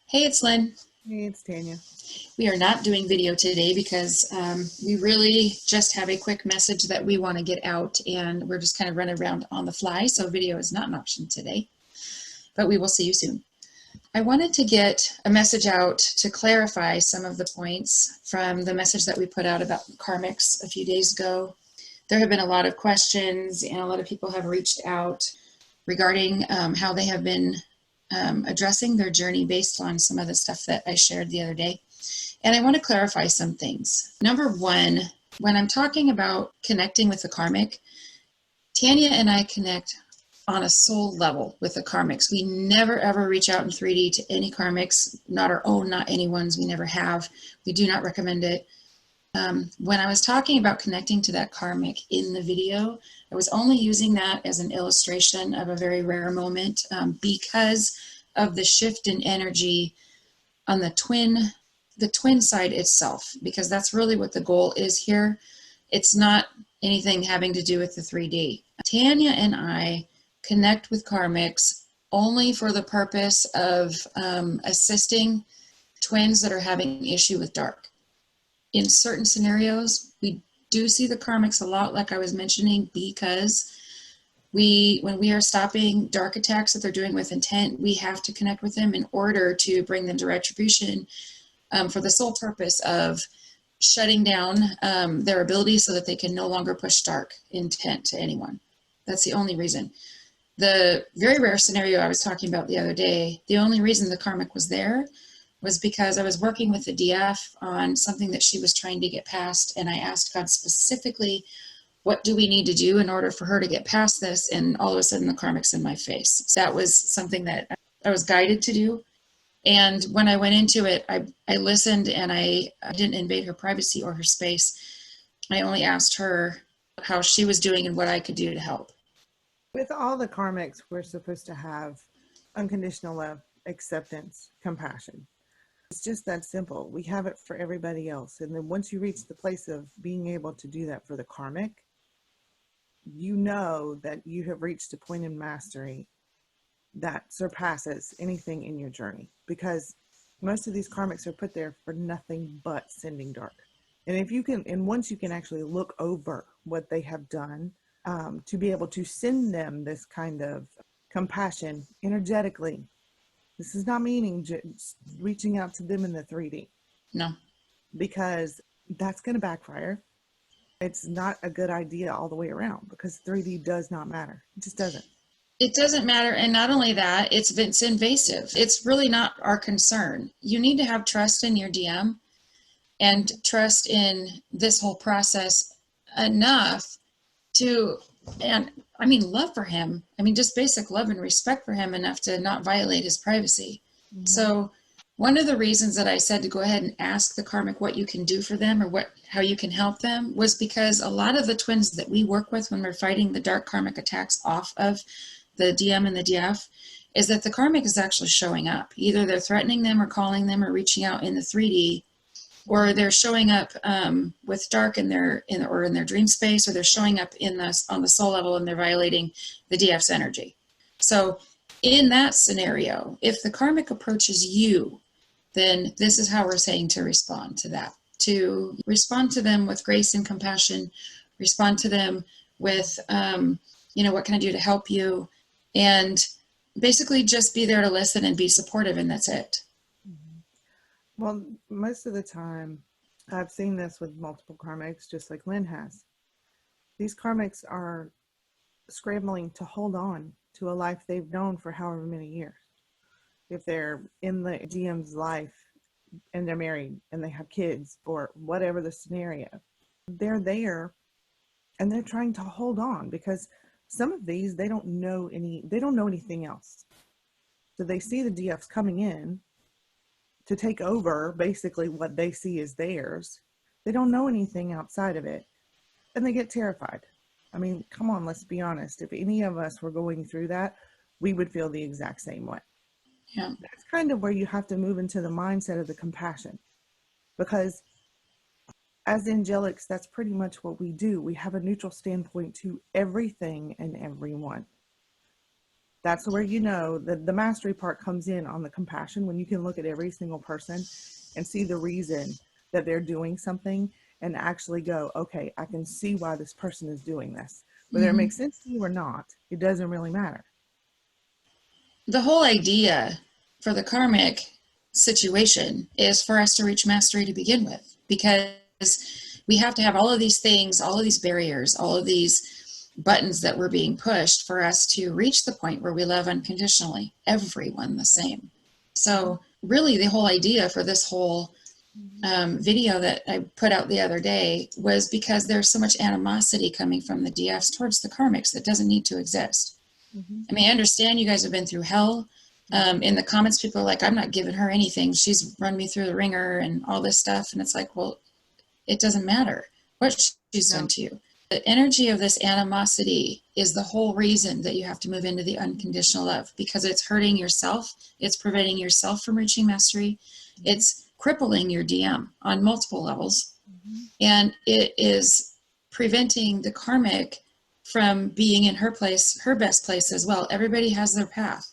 Hey, it's Lynn. Hey, it's Tanya. We are not doing video today because we really just have a quick message that we want to get out, and we're just kind of running around on the fly, so video is not an option today, but we will see you soon. I wanted to get a message out to clarify some of the points from the message that we put out about karmics a few days ago. There have been a lot of questions, and a lot of people have reached out regarding how they have been addressing their journey based on some of the stuff that I shared the other day. And I want to clarify some things. Number one, when I'm talking about connecting with the karmic, Tanya and I connect on a soul level with the karmics. We never ever reach out in 3D to any karmics, not our own, not anyone's. We never have. We do not recommend it. When I was talking about connecting to that karmic in the video, I was only using that as an illustration of a very rare moment because of the shift in energy on the twin side itself, because that's really what the goal is here. It's not anything having to do with the 3D. Tanya and I connect with karmics only for the purpose of assisting twins that are having issue with dark. In certain scenarios, we do see the karmics a lot, like I was mentioning, because when we are stopping dark attacks that they're doing with intent, we have to connect with them in order to bring them to retribution for the sole purpose of shutting down their ability so that they can no longer push dark intent to anyone. That's the only reason. The very rare scenario I was talking about the other day, the only reason the karmic was there was because I was working with the DF on something that she was trying to get past, and I asked God specifically, what do we need to do in order for her to get past this? And all of a sudden the karmic's in my face. So that was something that I was guided to do. And when I went into it, I listened, and I didn't invade her privacy or her space. I only asked her how she was doing and what I could do to help. With all the karmics, we're supposed to have unconditional love, acceptance, compassion. It's just that simple. We have it for everybody else. And then once you reach the place of being able to do that for the karmic, you know that you have reached a point in mastery that surpasses anything in your journey, because most of these karmics are put there for nothing but sending dark. And if you can, and once you can actually look over what they have done, to be able to send them this kind of compassion energetically. This is not meaning just reaching out to them in the 3D. No. Because that's going to backfire. It's not a good idea all the way around, because 3D does not matter. It just doesn't. It doesn't matter. And not only that, it's invasive. It's really not our concern. You need to have trust in your DM and trust in this whole process enough to, and I mean, love for him. I mean, just basic love and respect for him enough to not violate his privacy. Mm-hmm. So one of the reasons that I said to go ahead and ask the karmic what you can do for them or how you can help them was because a lot of the twins that we work with when we're fighting the dark karmic attacks off of the DM and the DF is that the karmic is actually showing up. Either they're threatening them or calling them or reaching out in the 3D, or they're showing up with dark in their dream space, or they're showing up on the soul level and they're violating the DF's energy. So in that scenario, if the karmic approaches you, then this is how we're saying to respond to that. To respond to them with grace and compassion, respond to them with, what can I do to help you? And basically just be there to listen and be supportive, and that's it. Well, most of the time, I've seen this with multiple karmics, just like Lynn has. These karmics are scrambling to hold on to a life they've known for however many years. If they're in the DM's life and they're married and they have kids or whatever the scenario, they're there and they're trying to hold on, because some of these, they don't know anything else. So they see the DFs coming in to take over basically what they see as theirs. They don't know anything outside of it, and they get terrified. I mean, come on, let's be honest. If any of us were going through that, we would feel the exact same way. Yeah. That's kind of where you have to move into the mindset of the compassion, because as angelics, that's pretty much what we do. We have a neutral standpoint to everything and everyone. That's where you know that the mastery part comes in on the compassion, when you can look at every single person and see the reason that they're doing something and actually go, okay, I can see why this person is doing this. Whether it Mm-hmm. makes sense to you or not, it doesn't really matter. The whole idea for the karmic situation is for us to reach mastery to begin with, because we have to have all of these things, all of these barriers, all of these buttons that were being pushed for us to reach the point where we love unconditionally everyone the same. So really the whole idea for this whole video that I put out the other day was because there's so much animosity coming from the DFs towards the karmics that doesn't need to exist. Mm-hmm. I mean, I understand you guys have been through hell. In the comments, people are like, I'm not giving her anything. She's run me through the ringer and all this stuff. And it's like, well, it doesn't matter what she's done No. to you. The energy of this animosity is the whole reason that you have to move into the unconditional love, because it's hurting yourself. It's preventing yourself from reaching mastery. It's crippling your DM on multiple levels. Mm-hmm. And it is preventing the karmic from being in her place, her best place as well. Everybody has their path.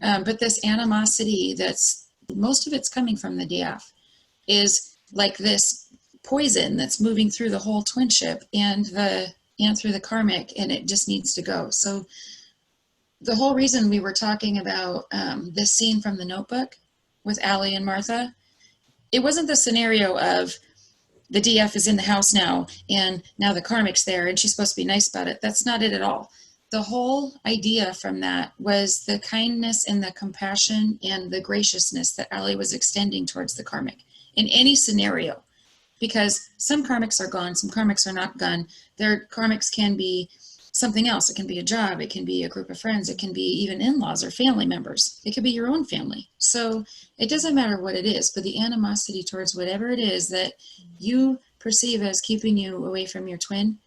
But this animosity that's, most of it's coming from the DF, is like this poison that's moving through the whole twinship and through the karmic, and it just needs to go. So the whole reason we were talking about this scene from the Notebook with Allie and Martha, it wasn't the scenario of the DF is in the house now and now the karmic's there and she's supposed to be nice about it. That's not it at all. The whole idea from that was the kindness and the compassion and the graciousness that Allie was extending towards the karmic in any scenario. Because some karmics are gone, some karmics are not gone. Their karmics can be something else. It can be a job, it can be a group of friends, it can be even in-laws or family members. It could be your own family. So it doesn't matter what it is, but the animosity towards whatever it is that you perceive as keeping you away from your twin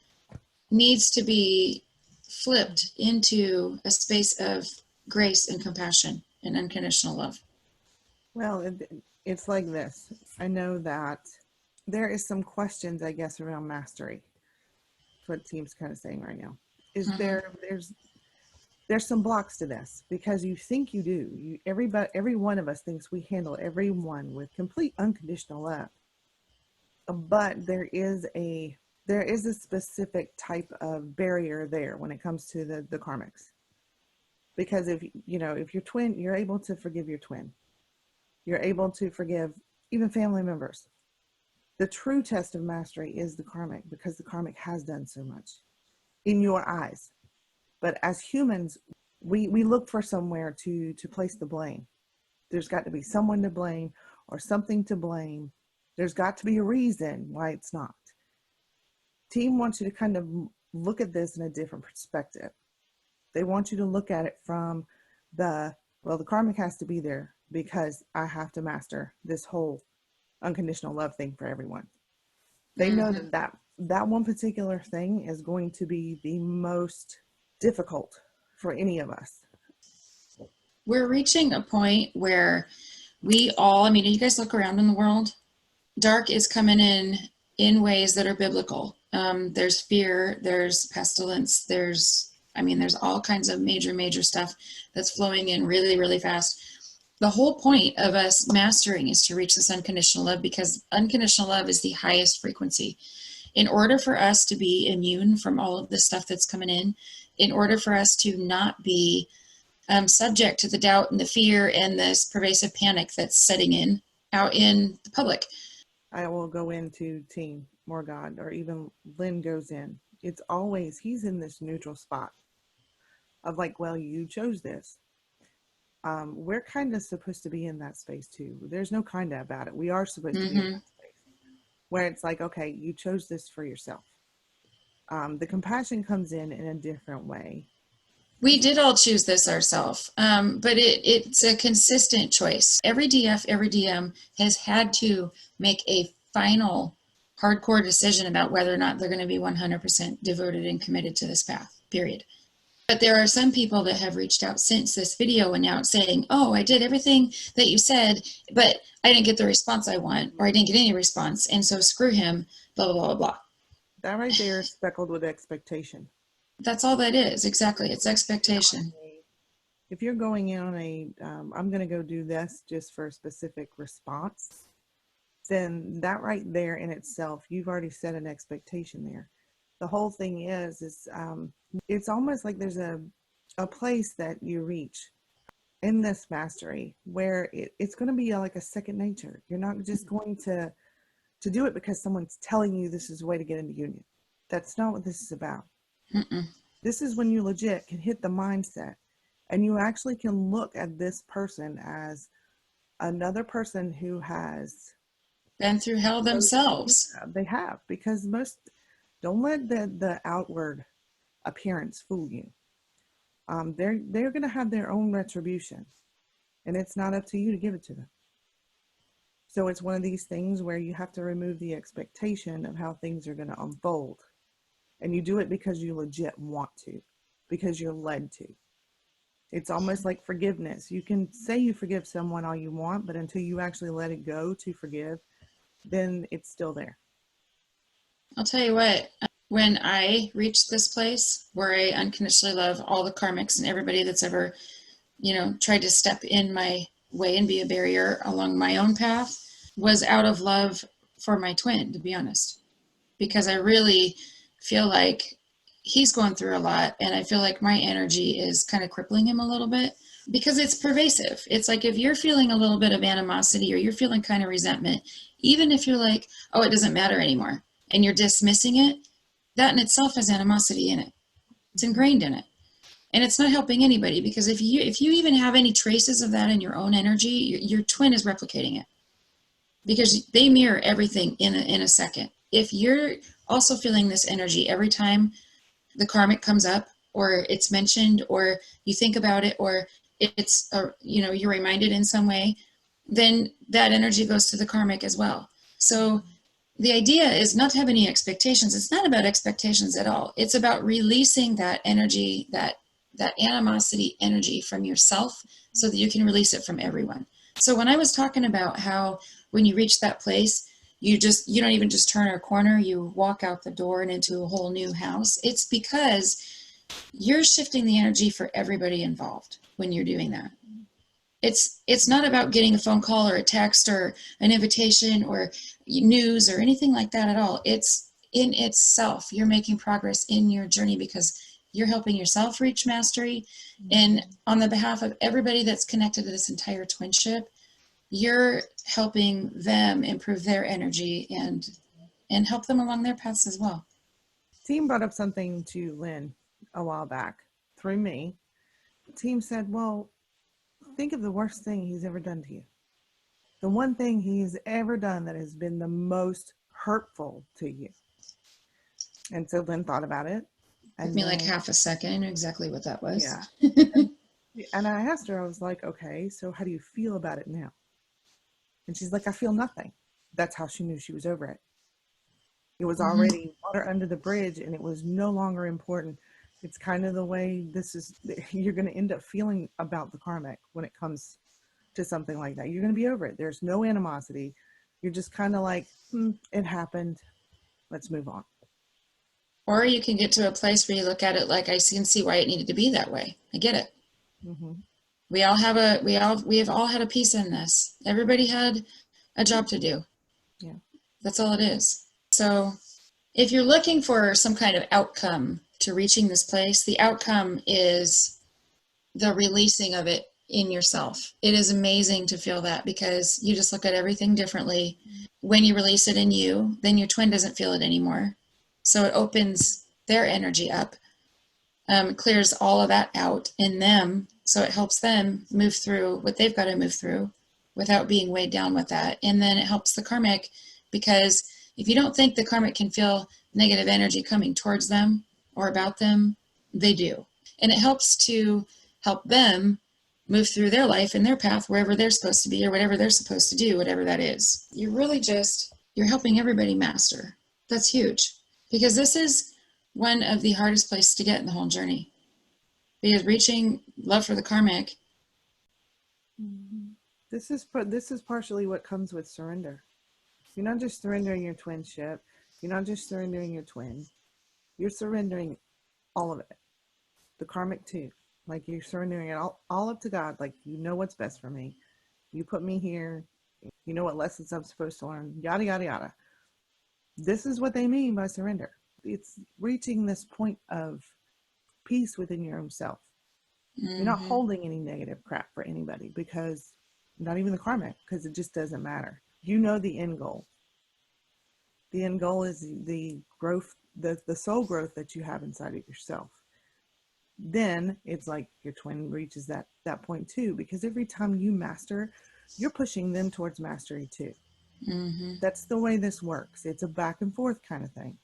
needs to be flipped into a space of grace and compassion and unconditional love. Well, it's like this. I know that there is some questions, I guess, around mastery. That's what Team's kind of saying right now. Is there's some blocks to this, because you think you do. Every one of us thinks we handle everyone with complete unconditional love. But there is a specific type of barrier there when it comes to the karmics. Because if your twin, you're able to forgive your twin. You're able to forgive even family members. The true test of mastery is the karmic, because the karmic has done so much in your eyes. But as humans, we look for somewhere to place the blame. There's got to be someone to blame or something to blame. There's got to be a reason why it's not. Team wants you to kind of look at this in a different perspective. They want you to look at it from the karmic has to be there because I have to master this whole unconditional love thing for everyone. They know that one particular thing is going to be the most difficult for any of us. We're reaching a point where we all, I mean, you guys look around in the world, dark is coming in ways that are biblical. There's fear, there's pestilence, there's all kinds of major stuff that's flowing in really, really fast. The whole point of us mastering is to reach this unconditional love, because unconditional love is the highest frequency. In order for us to be immune from all of this stuff that's coming in order for us to not be subject to the doubt and the fear and this pervasive panic that's setting in out in the public. I will go into Team Morgad, or even Lin goes in. It's always, he's in this neutral spot of like, well, you chose this. We're kind of supposed to be in that space too. There's no kind of about it. We are supposed to be in that space where it's like, okay, you chose this for yourself. The compassion comes in a different way. We did all choose this ourselves, but it's a consistent choice. Every DF, every DM has had to make a final hardcore decision about whether or not they're going to be 100% devoted and committed to this path, period. But there are some people that have reached out since this video and out saying, oh, I did everything that you said, but I didn't get the response I want, or I didn't get any response, and so screw him, blah, blah, blah, blah. That right there is speckled with expectation. That's all that is, exactly. It's expectation. If you're going in on a, I'm going to go do this just for a specific response, then that right there in itself, you've already set an expectation there. The whole thing is it's almost like there's a place that you reach in this mastery where it's going to be like a second nature. You're not just going to do it because someone's telling you this is the way to get into union. That's not what this is about. Mm-mm. This is when you legit can hit the mindset and you actually can look at this person as another person who has Been through hell themselves. they have, because most don't let the outward appearance fool you. They're going to have their own retribution, and it's not up to you to give it to them. So it's one of these things where you have to remove the expectation of how things are going to unfold, and you do it because you legit want to, because you're led to. It's almost like forgiveness. You can say you forgive someone all you want, but until you actually let it go to forgive, then it's still there. I'll tell you what, when I reached this place where I unconditionally love all the karmics and everybody that's ever, tried to step in my way and be a barrier along my own path, was out of love for my twin, to be honest. Because I really feel like he's going through a lot, and I feel like my energy is kind of crippling him a little bit because it's pervasive. It's like if you're feeling a little bit of animosity or you're feeling kind of resentment, even if you're like, oh, it doesn't matter anymore, and you're dismissing it, that in itself has animosity in it. It's ingrained in it. And it's not helping anybody, because if you even have any traces of that in your own energy, your twin is replicating it, because they mirror everything in a second. If you're also feeling this energy every time the karmic comes up, or it's mentioned, or you think about it, or it's you're reminded in some way, then that energy goes to the karmic as well. So the idea is not to have any expectations. It's not about expectations at all. It's about releasing that energy, that animosity energy from yourself, so that you can release it from everyone. So when I was talking about how when you reach that place, you don't even just turn a corner, you walk out the door and into a whole new house. It's because you're shifting the energy for everybody involved when you're doing that. It's not about getting a phone call or a text or an invitation or news or anything like that at all. It's in itself. You're making progress in your journey because you're helping yourself reach mastery. And on the behalf of everybody that's connected to this entire twinship, you're helping them improve their energy and help them along their paths as well. Team brought up something to Lin a while back through me. Team said, well, think of the worst thing he's ever done to you. The one thing he's ever done that has been the most hurtful to you. And so Lin thought about it. Took me like half a second. I knew exactly what that was. Yeah. And I asked her, I was like, okay, so how do you feel about it now? And she's like, I feel nothing. That's how she knew she was over it. It was already water under the bridge, and it was no longer important. It's kind of the way you're going to end up feeling about the karmic when it comes to something like that. You're going to be over it. There's no animosity. You're just kind of like, it happened. Let's move on. Or you can get to a place where you look at it like, I can see why it needed to be that way. I get it. Mm-hmm. We have all had a piece in this. Everybody had a job to do. Yeah. That's all it is. So if you're looking for some kind of outcome to reaching this place, the outcome is the releasing of it in yourself. It is amazing to feel that, because you just look at everything differently. When you release it in you, then your twin doesn't feel it anymore. So it opens their energy up, clears all of that out in them. So it helps them move through what they've got to move through without being weighed down with that. And then it helps the karmic, because if you don't think the karmic can feel negative energy coming towards them or about them, they do. And it helps to help them move through their life and their path wherever they're supposed to be, or whatever they're supposed to do, whatever that is. You're helping everybody master. That's huge, because this is one of the hardest places to get in the whole journey. Because reaching love for the karmic. This is partially what comes with surrender. You're not just surrendering your twinship. You're not just surrendering your twin. You're surrendering all of it. The karmic too. Like you're surrendering it all up to God. Like, you know what's best for me. You put me here. You know what lessons I'm supposed to learn. Yada, yada, yada. This is what they mean by surrender. It's reaching this point of peace within your own self. You're not Mm-hmm. holding any negative crap for anybody, because not even the karmic, because it just doesn't matter. You know the end goal. The end goal is the growth, the soul growth that you have inside of yourself. Then it's like your twin reaches that point too, because every time you master, you're pushing them towards mastery too. Mm-hmm. That's the way this works. It's a back and forth kind of thing.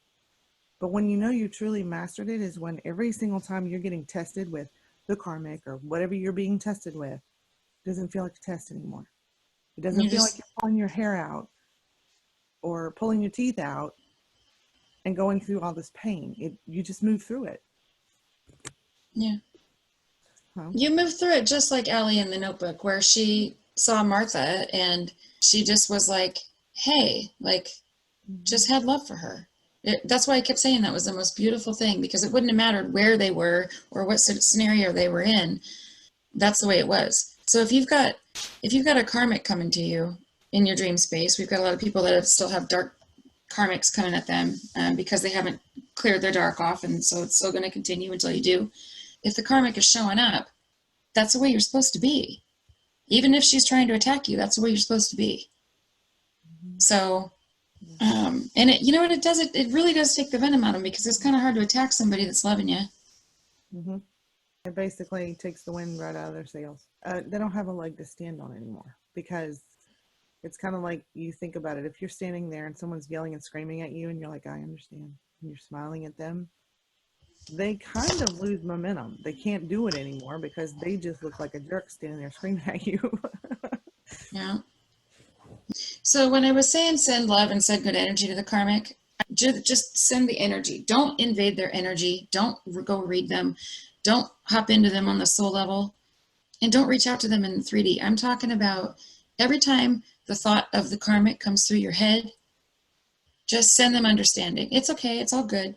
But when you know you truly mastered it is when every single time you're getting tested with the karmic or whatever you're being tested with, it doesn't feel like a test anymore. It doesn't You feel like just, you're pulling your hair out or pulling your teeth out and going through all this pain. You just move through it. yeah. Huh? You move through it just like Allie in the Notebook, where she saw Martha and she just was like, hey, like, just had love for her. That's why I kept saying that was the most beautiful thing, because it wouldn't have mattered where they were or what scenario they were in. That's the way it was. So if you've got a karmic coming to you in your dream space, we've got a lot of people that still have dark karmics coming at them because they haven't cleared their dark off, and so it's still going to continue until you do. If the karmic is showing up, that's the way you're supposed to be. Even if she's trying to attack you, that's the way you're supposed to be. So, and it, you know what it does? It really does take the venom out of them, because it's kind of hard to attack somebody that's loving you. Mm-hmm. It basically takes the wind right out of their sails. They don't have a leg to stand on anymore, because it's kind of like, you think about it. If you're standing there and someone's yelling and screaming at you and you're like, I understand, and you're smiling at them, they kind of lose momentum. They can't do it anymore because they just look like a jerk standing there screaming at you. Yeah. So when I was saying send love and send good energy to the karmic, just send the energy. Don't invade their energy. Don't go read them. Don't hop into them on the soul level. And don't reach out to them in 3D. I'm talking about every time the thought of the karmic comes through your head, just send them understanding. It's okay. It's all good.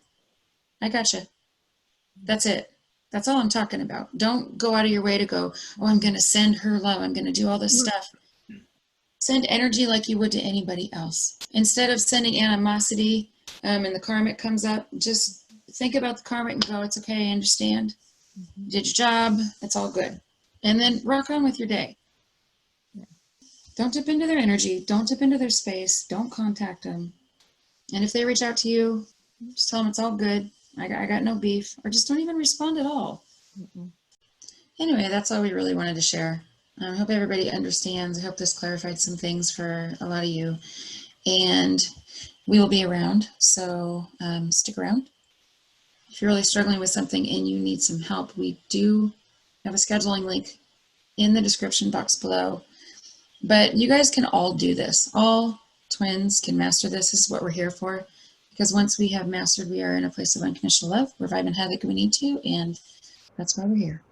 I gotcha. That's it. That's all I'm talking about. Don't go out of your way to go, oh, I'm going to send her love. I'm going to do all this stuff. Send energy like you would to anybody else. Instead of sending animosity and the karmic comes up, just think about the karmic and go, it's okay, I understand. You did your job. It's all good. And then rock on with your day. Don't dip into their energy. Don't dip into their space. Don't contact them. And if they reach out to you, just tell them it's all good. I got no beef. Or just don't even respond at all. Anyway, that's all we really wanted to share. I hope everybody understands. I hope this clarified some things for a lot of you. And we will be around, so stick around. If you're really struggling with something and you need some help, we do have a scheduling link in the description box below. But you guys can all do this. All twins can master this. This is what we're here for. Because once we have mastered, we are in a place of unconditional love. We're vibing high like we need to, and that's why we're here.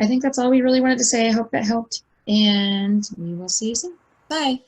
I think that's all we really wanted to say. I hope that helped, and we will see you soon. Bye.